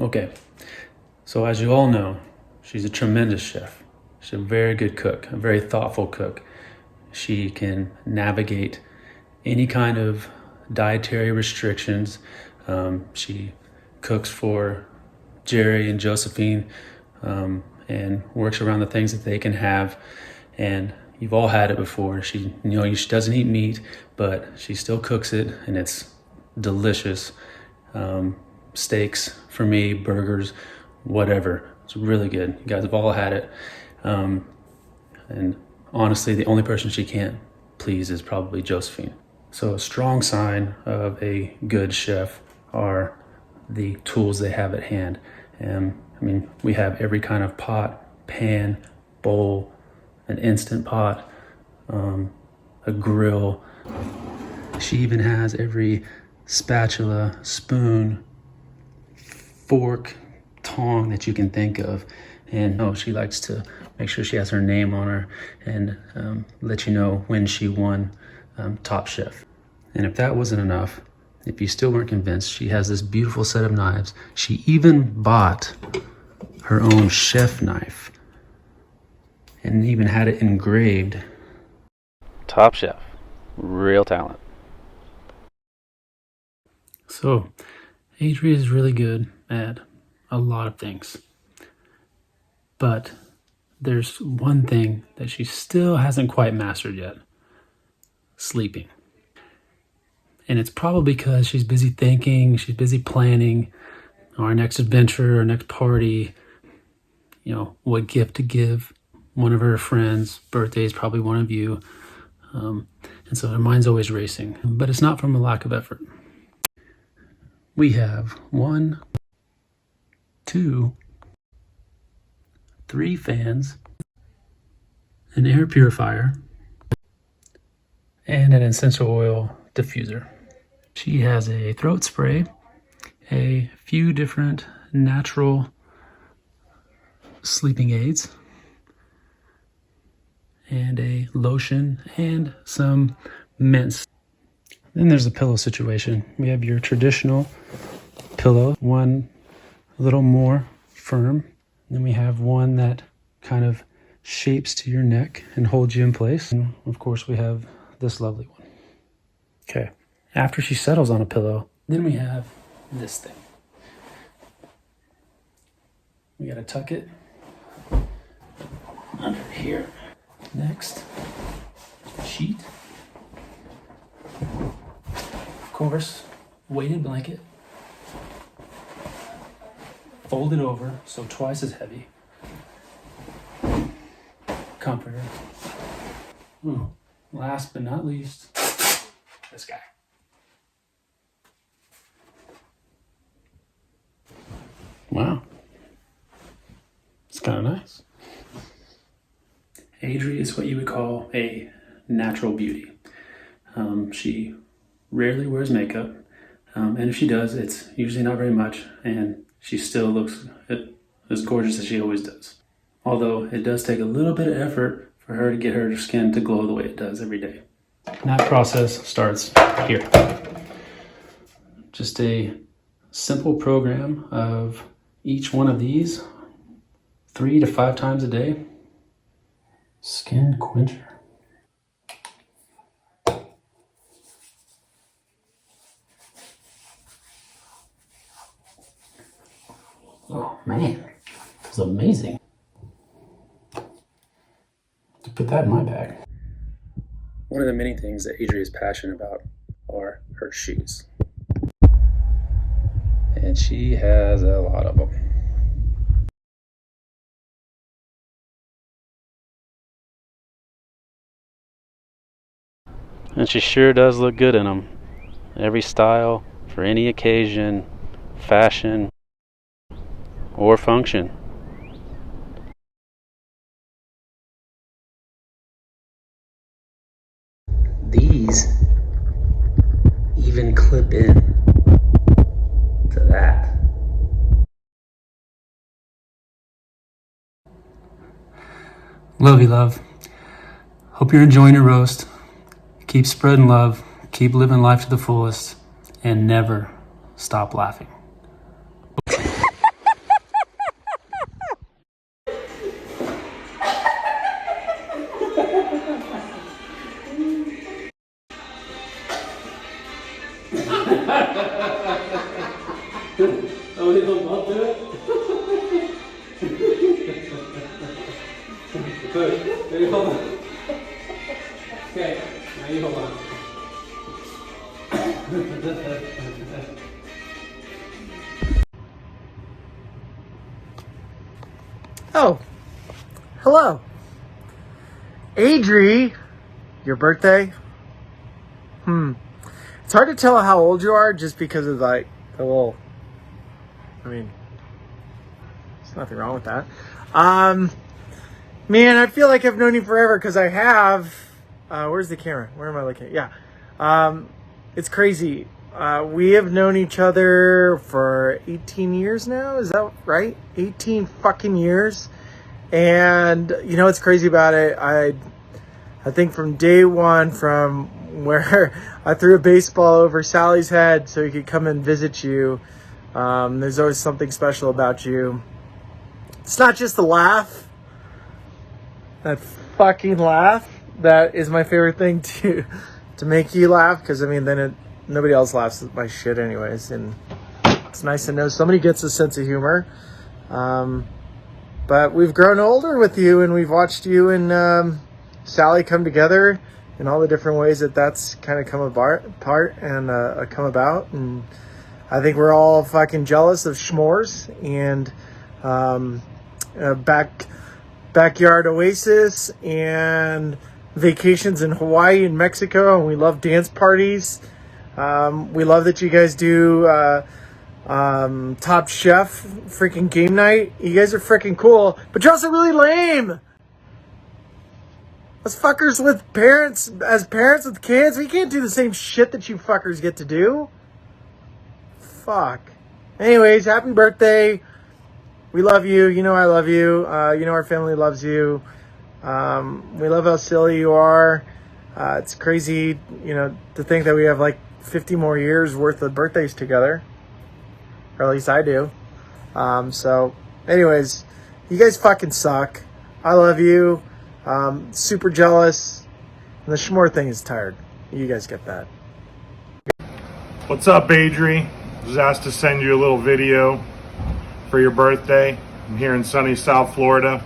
Okay, so as you all know, she's a tremendous chef. She's a very good cook, a very thoughtful cook. She can navigate any kind of dietary restrictions. She cooks for Jerry and Josephine, and works around the things that they can have. And you've all had it before. She doesn't eat meat, but she still cooks it, and it's delicious. Steaks for me, burgers, whatever. It's really good. You guys have all had it. And honestly, the only person she can't please is probably Josephine. So a strong sign of a good chef are the tools they have at hand. And we have every kind of pot, pan, bowl, an instant pot, a grill. She even has every spatula, spoon, fork, tong that you can think of. And she likes to make sure she has her name on her and let you know when she won Top Chef. And if that wasn't enough, if you still weren't convinced, she has this beautiful set of knives. She even bought her own chef knife and even had it engraved. Top Chef, real talent. So, Adri is really good at a lot of things. But there's one thing that she still hasn't quite mastered yet: sleeping. And it's probably because she's busy thinking, she's busy planning our next adventure, our next party, what gift to give one of her friends. Birthday is probably one of you. And so her mind's always racing. But it's not from a lack of effort. We have 1, 2, 3 fans, an air purifier, and an essential oil diffuser. She has a throat spray, a few different natural sleeping aids, and a lotion and some mints. Then there's the pillow situation. We have your traditional pillow, one a little more firm. Then we have one that kind of shapes to your neck and holds you in place. And of course, we have this lovely one. Okay, after she settles on a pillow, then we have this thing. We gotta tuck it under here. Next, sheet. Of course, weighted blanket. Fold it over, so twice as heavy. Comforter. Last but not least, this guy. Wow. It's kind of nice. Adri is what you would call a natural beauty. She rarely wears makeup, and if she does, it's usually not very much, and she still looks as gorgeous as she always does. Although it does take a little bit of effort for her to get her skin to glow the way it does every day. And that process starts here. Just a simple program of each one of these 3 to 5 times a day. Skin quencher. Oh man, it was amazing. To put that in my bag. One of the many things that Adri is passionate about are her shoes. And she has a lot of them. And she sure does look good in them. Every style, for any occasion, fashion, or function. These even clip in to that. Love you, love. Hope you're enjoying your roast. Keep spreading love, keep living life to the fullest, and never stop laughing. Oh, you don't want to do it? Good. Maybe hold on. Okay, now you hold on. Oh, hello. Adri, your birthday? It's hard to tell how old you are just because of like the little, I mean, there's nothing wrong with that. Man, I feel like I've known you forever because I have, where's the camera? Where am I looking at? Yeah. It's crazy. We have known each other for 18 years now. Is that right? 18 fucking years. And you know what's crazy about it? I think from day one, from where I threw a baseball over Sally's head so he could come and visit you, there's always something special about you. It's not just the laugh. That fucking laugh. That is my favorite thing to make you laugh, because I mean then nobody else laughs at my shit anyways, and it's nice to know somebody gets a sense of humor. But we've grown older with you, and we've watched you and Sally come together in all the different ways that's kind of come apart and come about, and I think we're all fucking jealous of s'mores and backyard oasis and vacations in Hawaii and Mexico, and we love dance parties. We love that you guys do Top Chef freaking game night. You guys are freaking cool, but you're also really lame. Us fuckers with parents, as parents with kids, we can't do the same shit that you fuckers get to do. Fuck. Anyways, happy birthday. We love you. You know I love you. You know our family loves you. We love how silly you are. It's crazy, you know, to think that we have like 50 more years worth of birthdays together. Or at least I do. So, anyways, you guys fucking suck. I love you. Super jealous. And the s'more thing is tired. You guys get that. What's up, Adri? I was asked to send you a little video for your birthday. I'm here in sunny South Florida.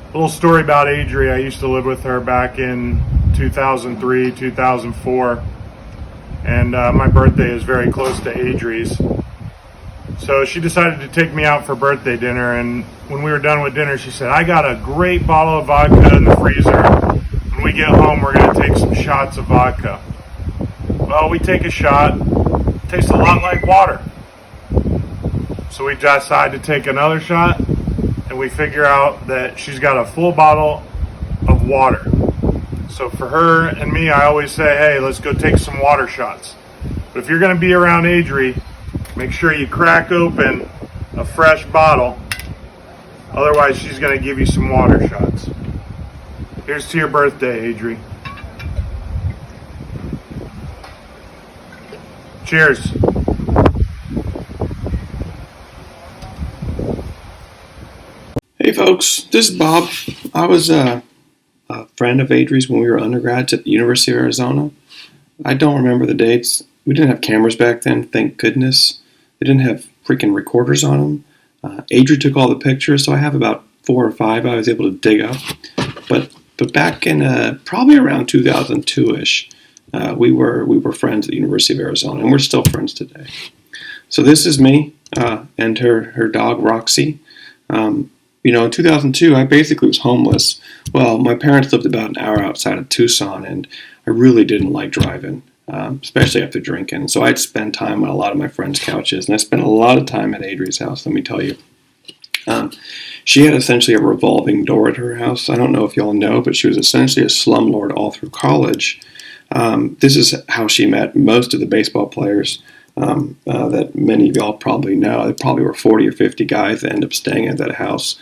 A little story about Adri. I used to live with her back in 2003, 2004. And my birthday is very close to Adri's. So she decided to take me out for birthday dinner, and when we were done with dinner, she said, I got a great bottle of vodka in the freezer. When we get home, we're going to take some shots of vodka. Well, we take a shot. It tastes a lot like water. So we decide to take another shot, and we figure out that she's got a full bottle of water. So for her and me, I always say, hey, let's go take some water shots. But if you're going to be around Adri, make sure you crack open a fresh bottle. Otherwise, she's going to give you some water shots. Here's to your birthday, Adri. Cheers. Hey folks, this is Bob. I was a friend of Adri's when we were undergrads at the University of Arizona. I don't remember the dates. We didn't have cameras back then, thank goodness. They didn't have freaking recorders on them. Adri took all the pictures, so I have about 4 or 5 I was able to dig up. But back in probably around 2002-ish, we were friends at the University of Arizona, and we're still friends today. So this is me and her dog Roxy. You know, in 2002, I basically was homeless. Well, my parents lived about an hour outside of Tucson, and I really didn't like driving, especially after drinking. So I'd spend time on a lot of my friends' couches, and I spent a lot of time at Adri's house, let me tell you. She had essentially a revolving door at her house. I don't know if y'all know, but she was essentially a slumlord all through college. This is how she met most of the baseball players that many of y'all probably know. There probably were 40 or 50 guys that ended up staying at that house.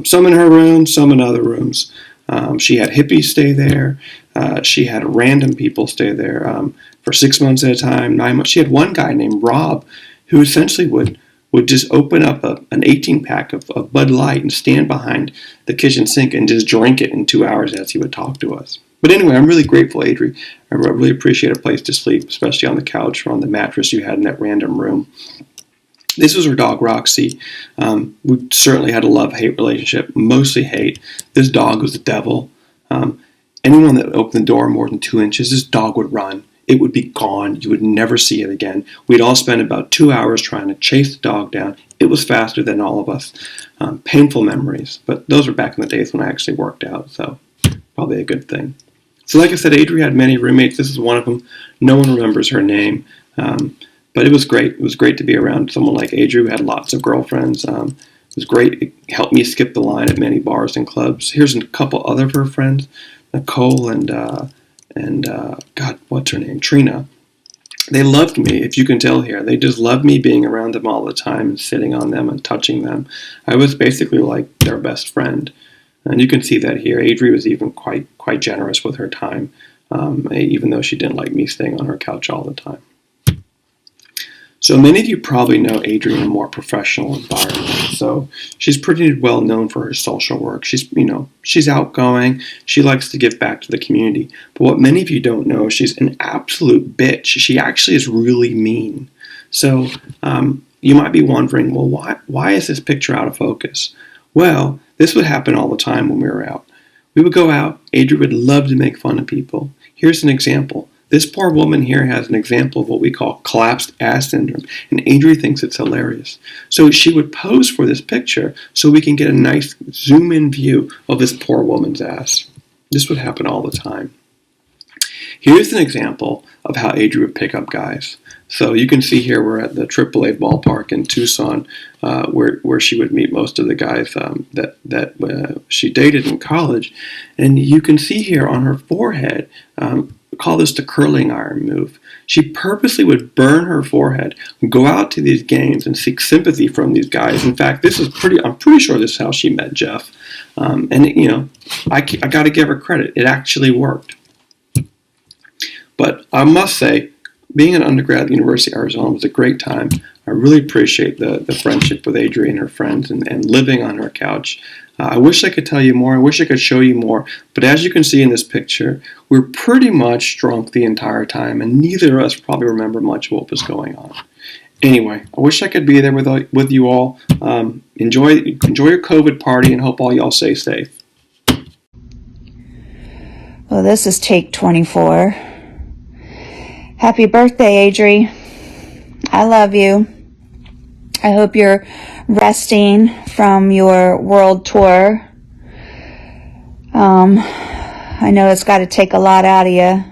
Some in her room, some in other rooms. She had hippies stay there. She had random people stay there for 6 months at a time, 9 months. She had one guy named Rob who essentially would just open up an 18-pack of Bud Light and stand behind the kitchen sink and just drink it in 2 hours as he would talk to us. But anyway, I'm really grateful, Adri. I really appreciate a place to sleep, especially on the couch or on the mattress you had in that random room. This was her dog, Roxy. We certainly had a love-hate relationship, mostly hate. This dog was the devil. Anyone that opened the door more than 2 inches, this dog would run. It would be gone. You would never see it again. We'd all spend about 2 hours trying to chase the dog down. It was faster than all of us. Painful memories, but those were back in the days when I actually worked out, so probably a good thing. So like I said, Adri had many roommates. This is one of them. No one remembers her name, but it was great. It was great to be around someone like Adri who had lots of girlfriends. It was great. It helped me skip the line at many bars and clubs. Here's a couple other of her friends, Nicole and God, what's her name? Trina. They loved me, if you can tell here. They just loved me being around them all the time and sitting on them and touching them. I was basically like their best friend. And you can see that here. Adri was even quite generous with her time, even though she didn't like me staying on her couch all the time. So many of you probably know Adri in a more professional environment. So she's pretty well known for her social work. She's outgoing. She likes to give back to the community. But what many of you don't know, she's an absolute bitch. She actually is really mean. So you might be wondering, well, why is this picture out of focus? Well, this would happen all the time when we were out. We would go out. Adri would love to make fun of people. Here's an example. This poor woman here has an example of what we call collapsed ass syndrome, and Adri thinks it's hilarious. So she would pose for this picture so we can get a nice zoom-in view of this poor woman's ass. This would happen all the time. Here's an example of how Adri would pick up guys. So you can see here we're at the AAA ballpark in Tucson, where she would meet most of the guys that she dated in college. And you can see here on her forehead, we call this the curling iron move. She purposely would burn her forehead, go out to these games and seek sympathy from these guys. In fact, I'm pretty sure this is how she met Jeff. I got to give her credit. It actually worked. But I must say, being an undergrad at the University of Arizona was a great time. I really appreciate the friendship with Adri and her friends and living on her couch. I wish I could tell you more. I wish I could show you more. But as you can see in this picture, we're pretty much drunk the entire time, and neither of us probably remember much of what was going on. Anyway, I wish I could be there with you all. Enjoy your COVID party, and hope all y'all stay safe. Well, this is take 24. Happy birthday, Adri. I love you. I hope you're resting from your world tour. I know it's got to take a lot out of you.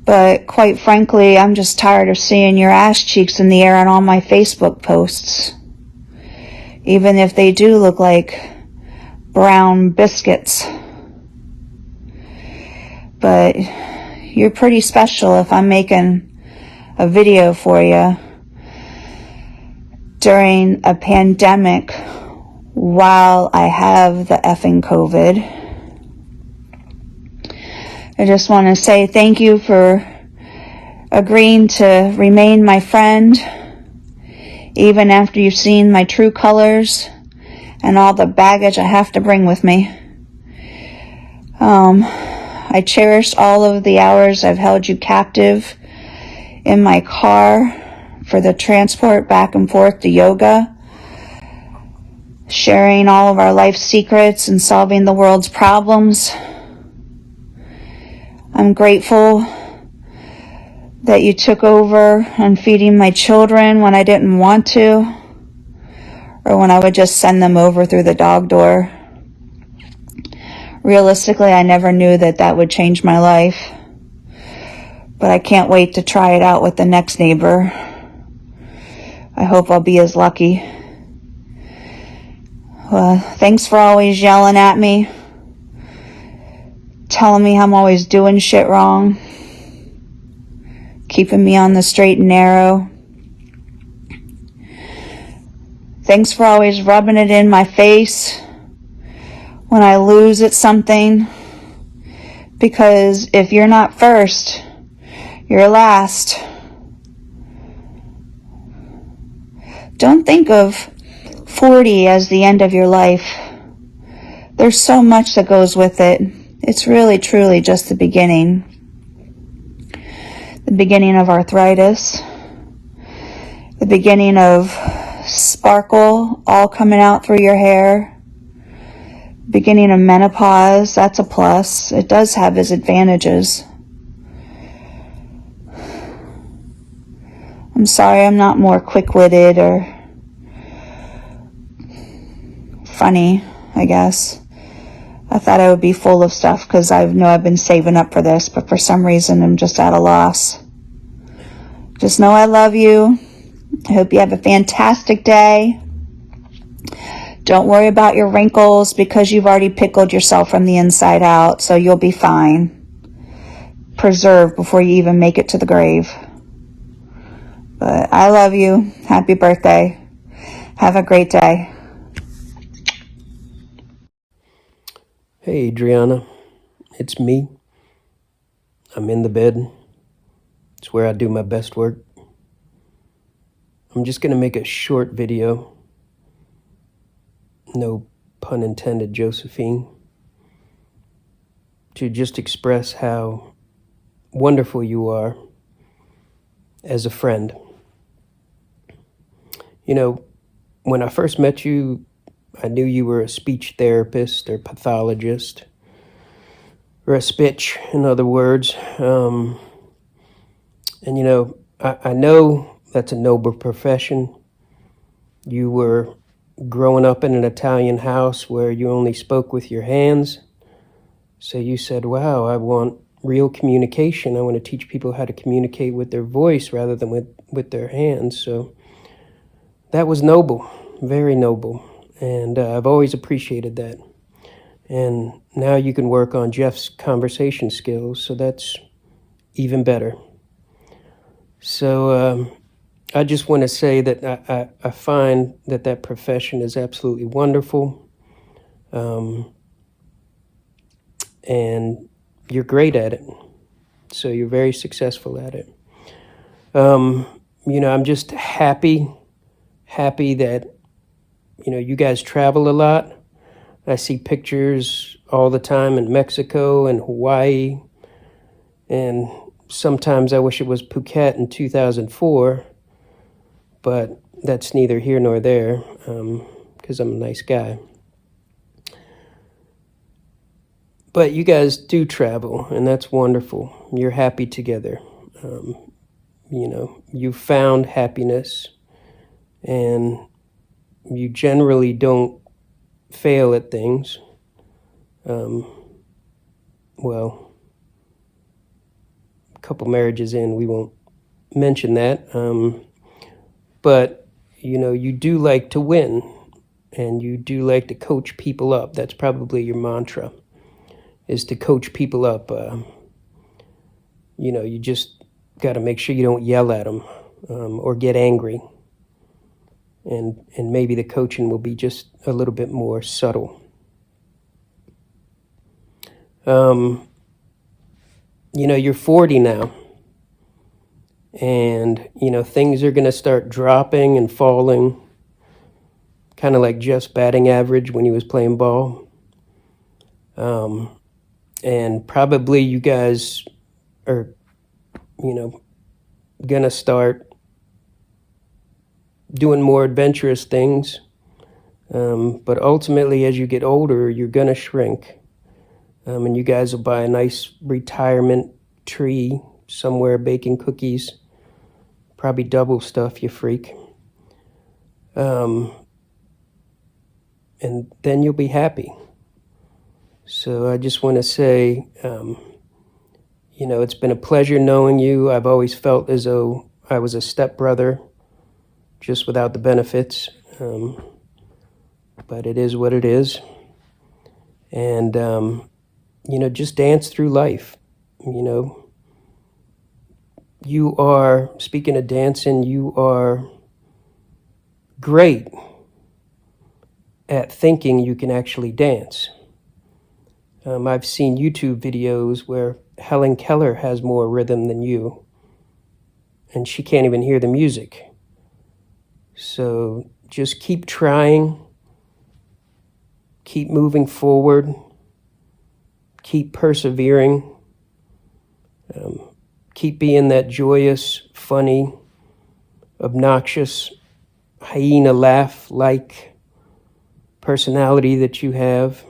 But quite frankly, I'm just tired of seeing your ass cheeks in the air on all my Facebook posts. Even if they do look like brown biscuits. But you're pretty special if I'm making a video for you during a pandemic while I have the effing COVID. I just want to say thank you for agreeing to remain my friend, even after you've seen my true colors and all the baggage I have to bring with me. I cherished all of the hours I've held you captive in my car for the transport back and forth to yoga, sharing all of our life secrets and solving the world's problems. I'm grateful that you took over on feeding my children when I didn't want to, or when I would just send them over through the dog door. Realistically, I never knew that would change my life, but I can't wait to try it out with the next neighbor. I hope I'll be as lucky. Thanks for always yelling at me, telling me I'm always doing shit wrong, keeping me on the straight and narrow. Thanks for always rubbing it in my face when I lose at something, because if you're not first, you're last. Don't think of 40 as the end of your life. There's so much that goes with it. It's really, truly just the beginning. The beginning of arthritis. The beginning of sparkle all coming out through your hair. Beginning of menopause, that's a plus. It does have its advantages. I'm sorry I'm not more quick-witted or funny, I guess. I thought I would be full of stuff because I know I've been saving up for this, but for some reason I'm just at a loss. Just know I love you. I hope you have a fantastic day. Don't worry about your wrinkles because you've already pickled yourself from the inside out, so you'll be fine. Preserve before you even make it to the grave. But I love you. Happy birthday. Have a great day. Hey, Adriana. It's me. I'm in the bed. It's where I do my best work. I'm just going to make a short video. No pun intended, Josephine. To just express how wonderful you are as a friend. You know, when I first met you, I knew you were a speech therapist or pathologist, or a spitch, in other words. And you know, I know that's a noble profession. You were growing up in an Italian house where you only spoke with your hands. So you said, wow, I want real communication. I want to teach people how to communicate with their voice rather than with their hands. So that was noble, very noble. And I've always appreciated that. And now you can work on Jeff's conversation skills, so that's even better. So I just want to say that I find that profession is absolutely wonderful. And you're great at it. So you're very successful at it. You know, I'm just happy that, you know, you guys travel a lot. I see pictures all the time in Mexico and Hawaii. And sometimes I wish it was Phuket in 2004, but that's neither here nor there, because I'm a nice guy. But you guys do travel, and that's wonderful. You're happy together. You know, you found happiness, and you generally don't fail at things. Well, a couple marriages in, we won't mention that. But, you know, you do like to win, and you do like to coach people up. That's probably your mantra, is to coach people up. You know, you just got to make sure you don't yell at them or get angry. And maybe the coaching will be just a little bit more subtle. You know, you're 40 now. And, you know, things are going to start dropping and falling, kind of like Jeff's batting average when he was playing ball. And probably you guys are, you know, going to start doing more adventurous things. But ultimately, as you get older, you're going to shrink. And you guys will buy a nice retirement tree somewhere baking cookies. Probably double stuff, you freak. And then you'll be happy. So I just want to say, you know, it's been a pleasure knowing you. I've always felt as though I was a stepbrother, just without the benefits. But it is what it is. And, you know, just dance through life. You know, you are, speaking of dancing, you are great at thinking you can actually dance. I've seen YouTube videos where Helen Keller has more rhythm than you, and she can't even hear the music. So just keep trying, keep moving forward, keep persevering. Keep being that joyous, funny, obnoxious, hyena laugh-like personality that you have.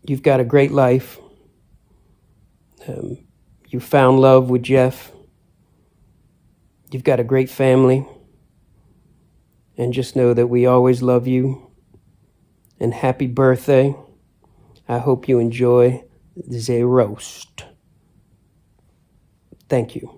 You've got a great life. You found love with Jeff. You've got a great family. And just know that we always love you. And happy birthday. I hope you enjoy the roast. Thank you.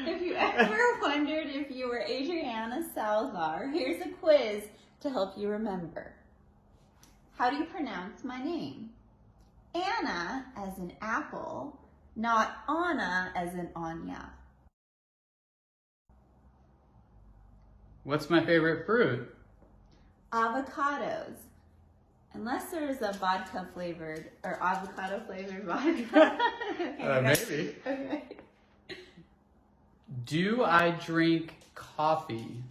If you ever wondered if you were Adriana Salazar, here's a quiz to help you remember. How do you pronounce my name? Anna as in apple, not Anna as in Anya. What's my favorite fruit? Avocados. Unless there's a vodka flavored or avocado flavored vodka. Maybe. Okay. Do I drink coffee?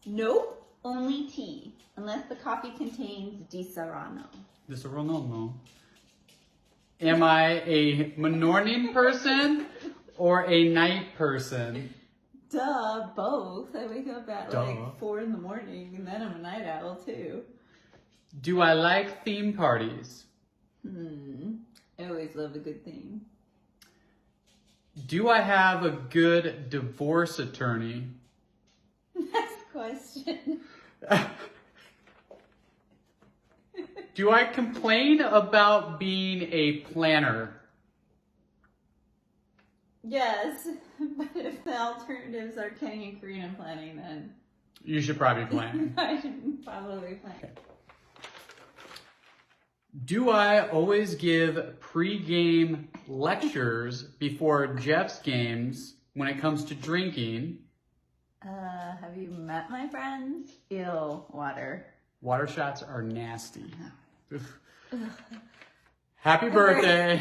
Nope, only tea. Unless the coffee contains Di Serrano. This is no. Am I a morning person or a night person? Duh, both. I wake up at like 4 in the morning and then I'm a night owl too. Do I like theme parties? I always love a good theme. Do I have a good divorce attorney? Next question. Do I complain about being a planner? Yes, but if the alternatives are Kenny and Karina planning, then You should probably plan. I should probably plan. Okay. Do I always give pre-game lectures before Jeff's games when it comes to drinking? Have you met my friends? Ew, water. Water shots are nasty. Happy birthday.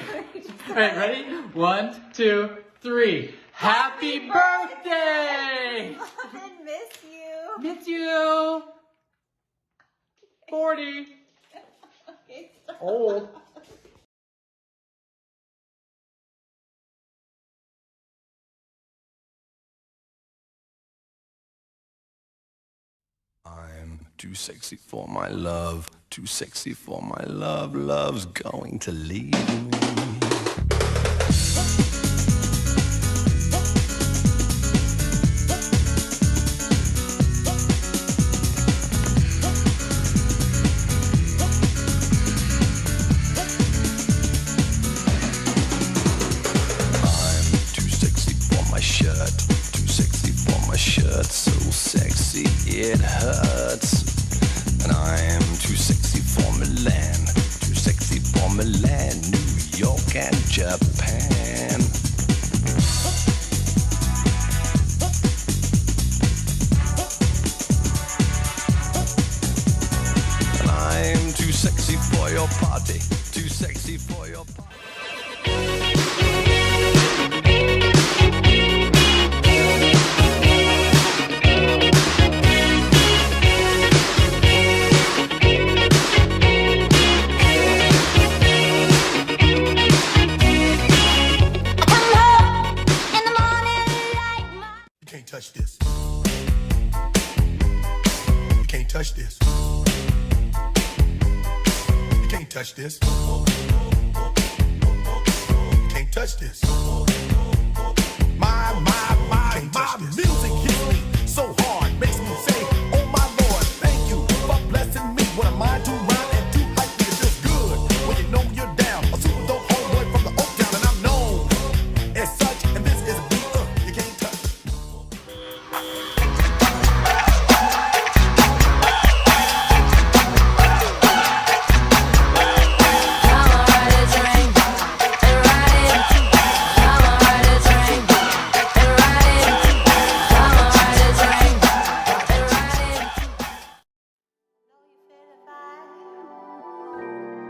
All right, ready? 1, 2, 3. Happy birthday! I miss you. Miss you. 40. Okay, stop. Old. I'm too sexy for my love, too sexy for my love, love's going to leave me. So sexy it hurts. And I am too sexy for Milan, too sexy for Milan, New York and Japan. And I am too sexy for your party, too sexy for your party. Hello. touch this. You can't touch this. You can't touch this. You can't touch this. My music hits me so hard, makes me say, oh my Lord, thank you for blessing me. What am I to rhyme and to hype me? It feels good when you know you're down. A super dope homeboy from the Oak Town, and I'm known as such. And this is a beat you can't touch.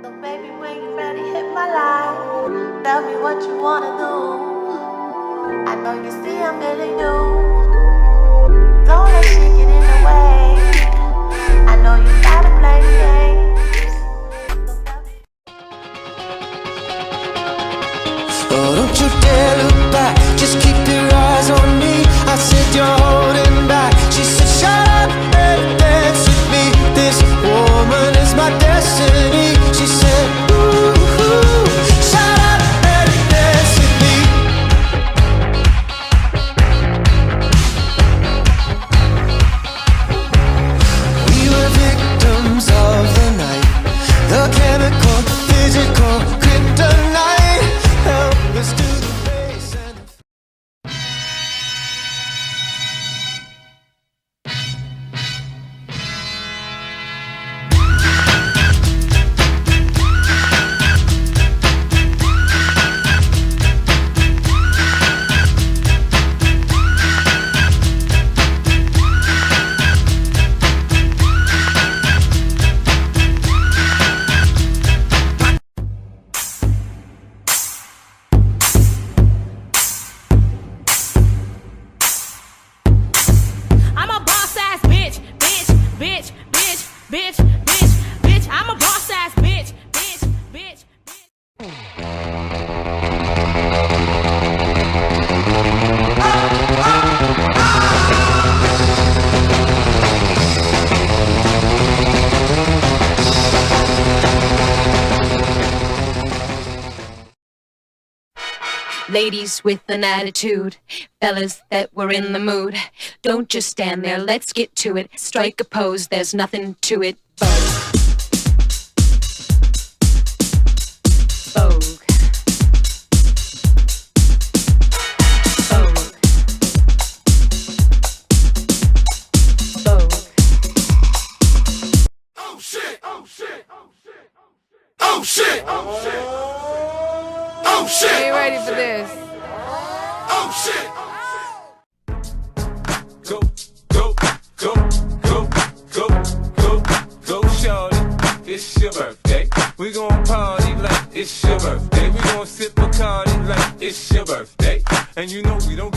So baby, when you ready, hit my line. Tell me what you wanna do. I know you see I'm getting you. Don't let shit get in the way. I know you gotta play the games. Oh, don't you dare look back, just keep your eyes on me. I said you're holding back. She said shut up and dance with me. This woman is my destiny. She said ooh, ooh, shut up and dance with me. We were victims of the night, the chemical, physical, kryptonite. Help us to the base and I'm a boss ass bitch, bitch, bitch, bitch, bitch, bitch, bitch. I'm a boss ass bitch, bitch, bitch, bitch. Ladies with an attitude, fellas that were in the mood. Don't just stand there, let's get to it. Strike a pose, there's nothing to it. Vogue. Vogue. Vogue. Vogue. Oh shit! Oh shit! Oh shit! Oh shit! Oh shit! Are you ready for this? Oh shit! Go, go, go, go, go, go, go, shorty. It's your birthday. We gon' party like it's your birthday. We gon' sip Bacardi like it's your birthday. And you know we don't